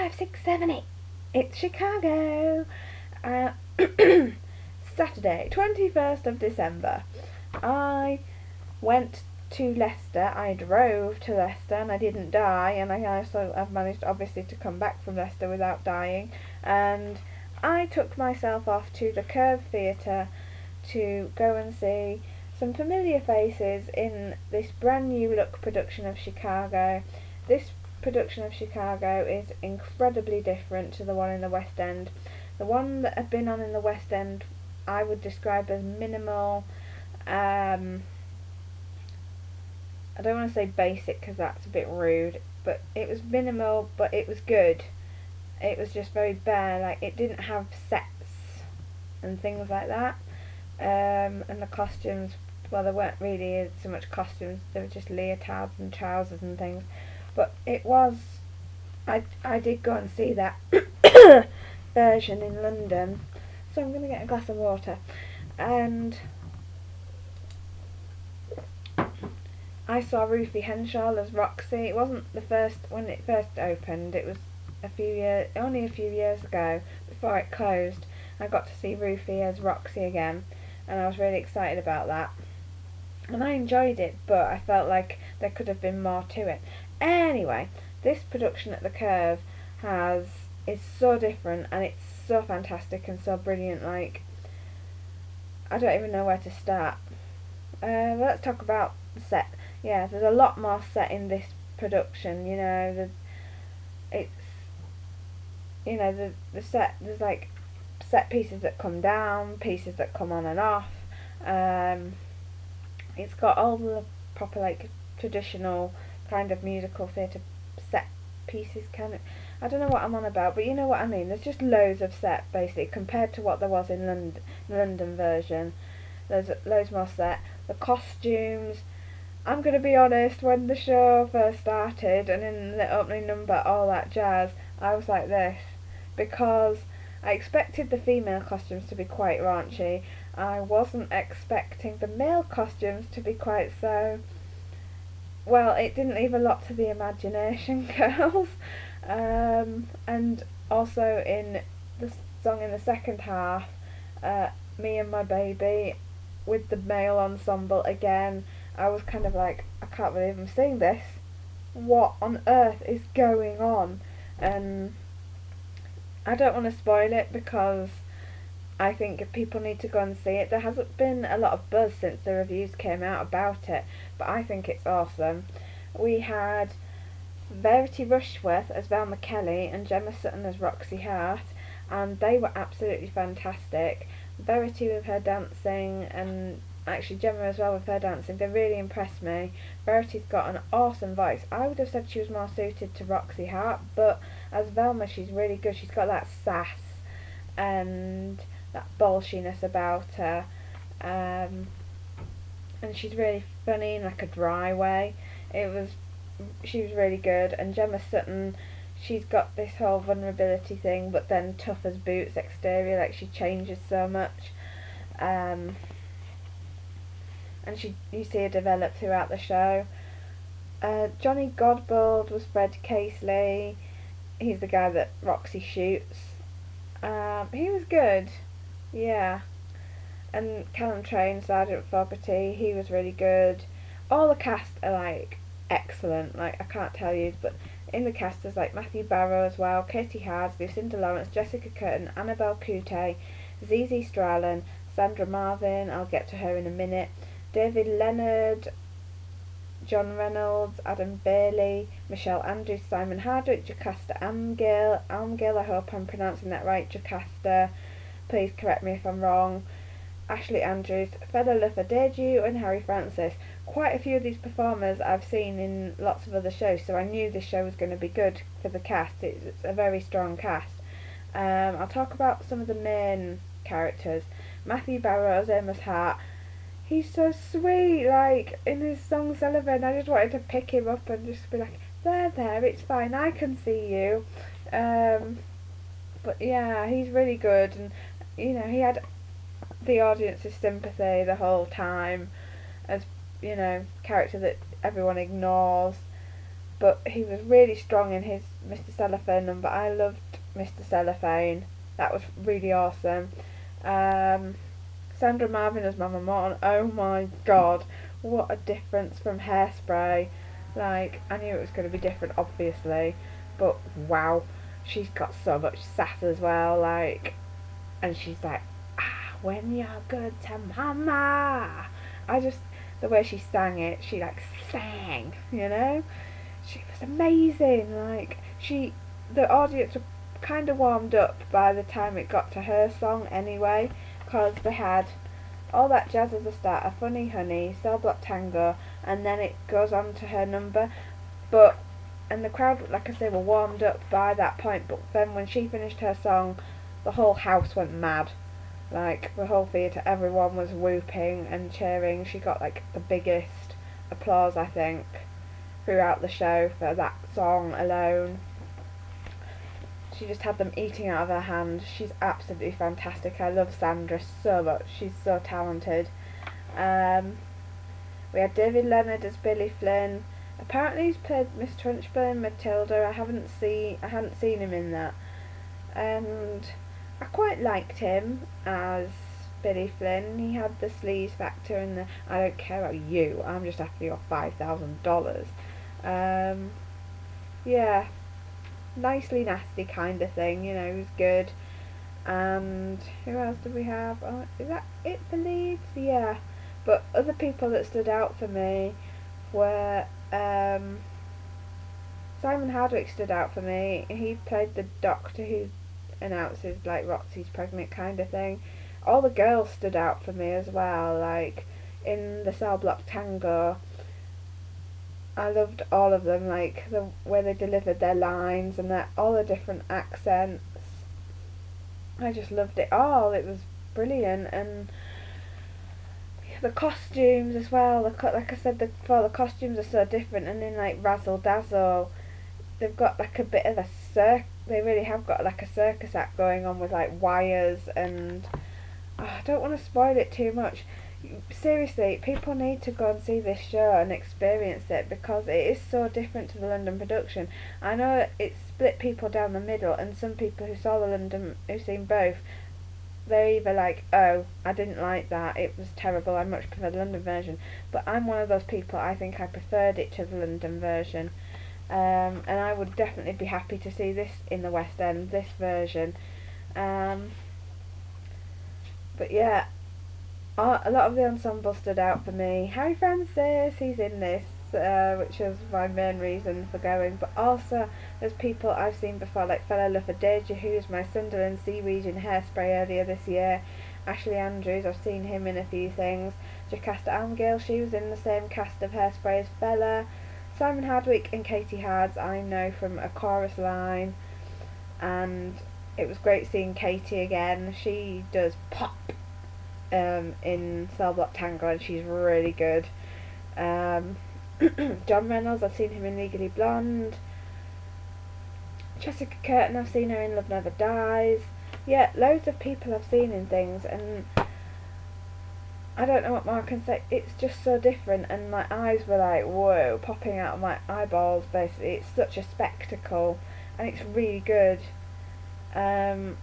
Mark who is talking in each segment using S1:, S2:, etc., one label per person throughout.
S1: 5, 6, 7, 8. It's Chicago. Uh, Saturday, 21st of December. I went to Leicester. I drove to Leicester and I didn't die, and I've managed obviously to come back from Leicester without dying. And I took myself off to the Curve Theatre to go and see some familiar faces in this brand new look production of Chicago. This production of Chicago is incredibly different to the one in the West End. The one that had been on in the West End I would describe as minimal. I don't want to say basic because that's a bit rude, but it was minimal, but it was good. It was just very bare, like it didn't have sets and things like that. And the costumes, well, there weren't really so much costumes, there were just leotards and trousers and things. But it was, I did go and see that version in London, so I'm going to get a glass of water. And I saw Ruthie Henshaw as Roxy. It wasn't the first when it first opened. It was only a few years ago, before it closed. I got to see Ruthie as Roxy again, and I was really excited about that. And I enjoyed it, but I felt like there could have been more to it. Anyway, this production at the Curve is so different, and it's so fantastic and so brilliant. Like, I don't even know where to start. Let's talk about the set. Yeah, there's a lot more set in this production. You know, the set. There's like set pieces that come down, pieces that come on and off. It's got all the proper like traditional kind of musical theatre set pieces, kind of. I don't know what I'm on about, but you know what I mean. There's just loads of set basically compared to what there was in the London version. There's loads more set. The costumes. I'm going to be honest, when the show first started and in the opening number, all that jazz, I was like this, because I expected the female costumes to be quite raunchy. I wasn't expecting the male costumes to be quite so. Well, it didn't leave a lot to the imagination, girls. And also in the song in the second half, Me and My Baby, with the male ensemble again, I was kind of like, I can't believe I'm seeing this. What on earth is going on? And I don't want to spoil it because I think people need to go and see it. There hasn't been a lot of buzz since the reviews came out about it, but I think it's awesome. We had Verity Rushworth as Velma Kelly and Gemma Sutton as Roxy Hart, and they were absolutely fantastic. Verity with her dancing, and actually Gemma as well with her dancing, they really impressed me. Verity's got an awesome voice. I would have said she was more suited to Roxy Hart, but as Velma she's really good. She's got that sass and that bolshiness about her, and she's really funny in like a dry way. She was really good. And Gemma Sutton, she's got this whole vulnerability thing, but then tough as boots exterior, like she changes so much, and you see her develop throughout the show. Johnny Godbold was Fred Casely. He's the guy that Roxy shoots. He was good, yeah. And Callum Train, Sergeant Fogarty, he was really good. All the cast are like excellent, like I can't tell you, but in the cast there's like Matthew Barrow as well, Katie Hards, Lucinda Lawrence, Jessica Curtin, Annabelle Couttet, Zizi Strallen, Sandra Marvin, I'll get to her in a minute, David Leonard, John Reynolds, Adam Bailey, Michelle Andrews, Simon Hardwick, Jocasta Amgill, I hope I'm pronouncing that right, Jocasta, please correct me if I'm wrong, Ashley Andrews, Fela Luffadeju and Harry Francis. Quite a few of these performers I've seen in lots of other shows, so I knew this show was going to be good for the cast. It's a very strong cast. I'll talk about some of the main characters. Matthew Barrow as Amos Hart. He's so sweet, like in his song Sullivan. I just wanted to pick him up and just be like, there, it's fine, I can see you. But yeah, he's really good, and you know, he had the audience's sympathy the whole time, as you know, character that everyone ignores. but he was really strong in his Mr. Cellophane number. I loved Mr. Cellophane. That was really awesome. Um, Sandra Marvin as Mama Morton. Oh my god, what a difference from Hairspray. Like, I knew it was going to be different, obviously, but wow, she's got so much sass as well. Like, and she's like, when you're good to Mama. I just, the way she sang it, she like sang, you know. She was amazing. Like, the audience were kind of warmed up by the time it got to her song anyway, because they had all that jazz as a start, a Funny Honey, Cell Block Tango, and then it goes on to her number. But and the crowd, like I say, were warmed up by that point. But then when she finished her song, the whole house went mad. Like, the whole theatre, everyone was whooping and cheering. She got like the biggest applause, I think, throughout the show for that song alone. She just had them eating out of her hand. She's absolutely fantastic. I love Sandra so much. She's so talented. We had David Leonard as Billy Flynn. Apparently he's played Miss Trunchbull in Matilda. I hadn't seen him in that. And I quite liked him as Billy Flynn. He had the sleaze factor and the I don't care about you, I'm just after your $5,000. Yeah, nicely nasty kind of thing, you know, it was good. And who else did we have? Oh, is that it for Leeds? Yeah. But other people that stood out for me were Simon Hardwick stood out for me. He played the doctor who announces like Roxy's pregnant kind of thing. All the girls stood out for me as well. Like in the Cell Block Tango, I loved all of them. Like the way they delivered their lines and all the different accents. I just loved it all. It was brilliant, and the costumes as well. Like I said, the costumes are so different. And in like Razzle Dazzle, they've got like a bit of a they really have got like a circus act going on with like wires and I don't want to spoil it too much. Seriously, people need to go and see this show and experience it because it is so different to the London production. I know it split people down the middle, and some people who've seen both, they're either like, oh, I didn't like that, it was terrible, I much prefer the London version. But I'm one of those people, I think I preferred it to the London version. And I would definitely be happy to see this in the West End, this version. But yeah, a lot of the ensemble stood out for me. Harry Francis, he's in this, which was my main reason for going. But also, there's people I've seen before, like Fela Lufadeja, who's my Sunderland Sea Region Hairspray earlier this year. Ashley Andrews, I've seen him in a few things. Jocasta Armgale, she was in the same cast of Hairspray as Fela. Simon Hardwick and Katie Hards I know from A Chorus Line, and it was great seeing Katie again. She does pop in Cell Block Tango and she's really good. John Reynolds, I've seen him in Legally Blonde. Jessica Curtin, I've seen her in Love Never Dies. Yeah, loads of people I've seen in things, and I don't know what more I can say. It's just so different, and my eyes were like, whoa, popping out of my eyeballs, basically. It's such a spectacle, and it's really good. And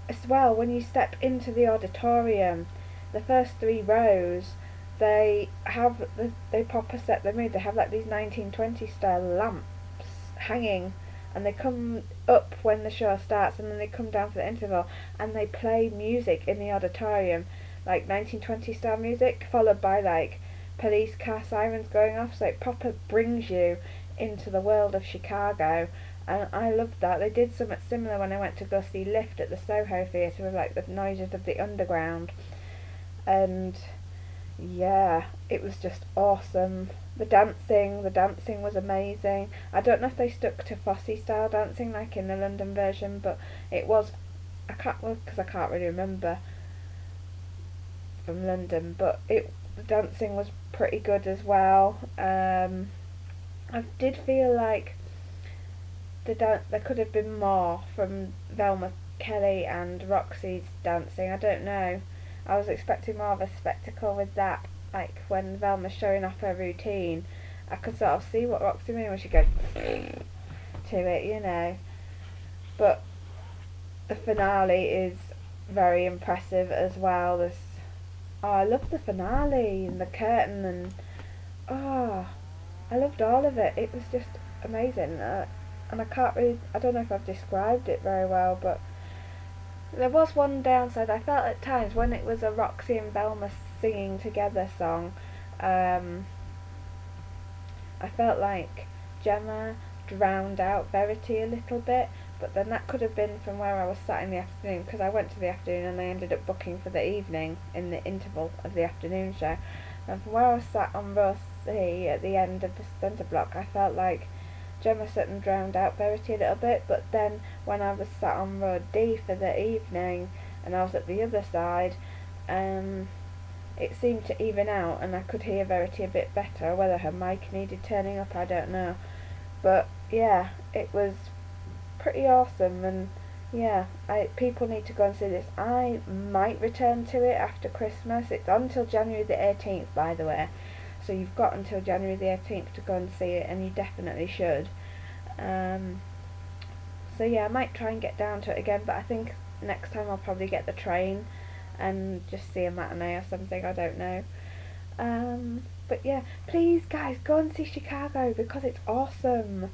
S1: as well, when you step into the auditorium, the first 3 rows, they have they pop a set they made. They have like these 1920 style lamps hanging, and they come up when the show starts, and then they come down for the interval, and they play music in the auditorium, like 1920 style music, followed by like police car sirens going off. So it proper brings you into the world of Chicago. And I loved that. They did something similar when I went to go see Lift at the Soho Theatre with like the noises of the underground. And yeah, it was just awesome. The dancing was amazing. I don't know if they stuck to Fosse style dancing like in the London version, but it was, because I can't really remember from London, but the dancing was pretty good as well. I did feel like there could have been more from Velma Kelly and Roxy's dancing. I don't know. I was expecting more of a spectacle with that, like when Velma's showing off her routine, I could sort of see what Roxy mean when she goes to it, you know. But the finale is very impressive as well. I love the finale and the curtain, and oh, I loved all of it. It was just amazing. And I don't know if I've described it very well, but there was one downside. I felt at times when it was a Roxy and Velma singing together song, um, I felt like Gemma drowned out Verity a little bit, but then that could have been from where I was sat in the afternoon, because I went to the afternoon and I ended up booking for the evening in the interval of the afternoon show. And from where I was sat on row C at the end of the centre block, I felt like Gemma Sutton drowned out Verity a little bit, but then when I was sat on row D for the evening and I was at the other side, it seemed to even out and I could hear Verity a bit better. Whether her mic needed turning up, I don't know. But yeah, it was pretty awesome, and yeah, people need to go and see this. I might return to it after Christmas. It's on until January the 18th, by the way, so you've got until January the 18th to go and see it, and you definitely should. So yeah, I might try and get down to it again, but I think next time I'll probably get the train and just see a matinee or something, I don't know. But yeah, please guys, go and see Chicago because it's awesome.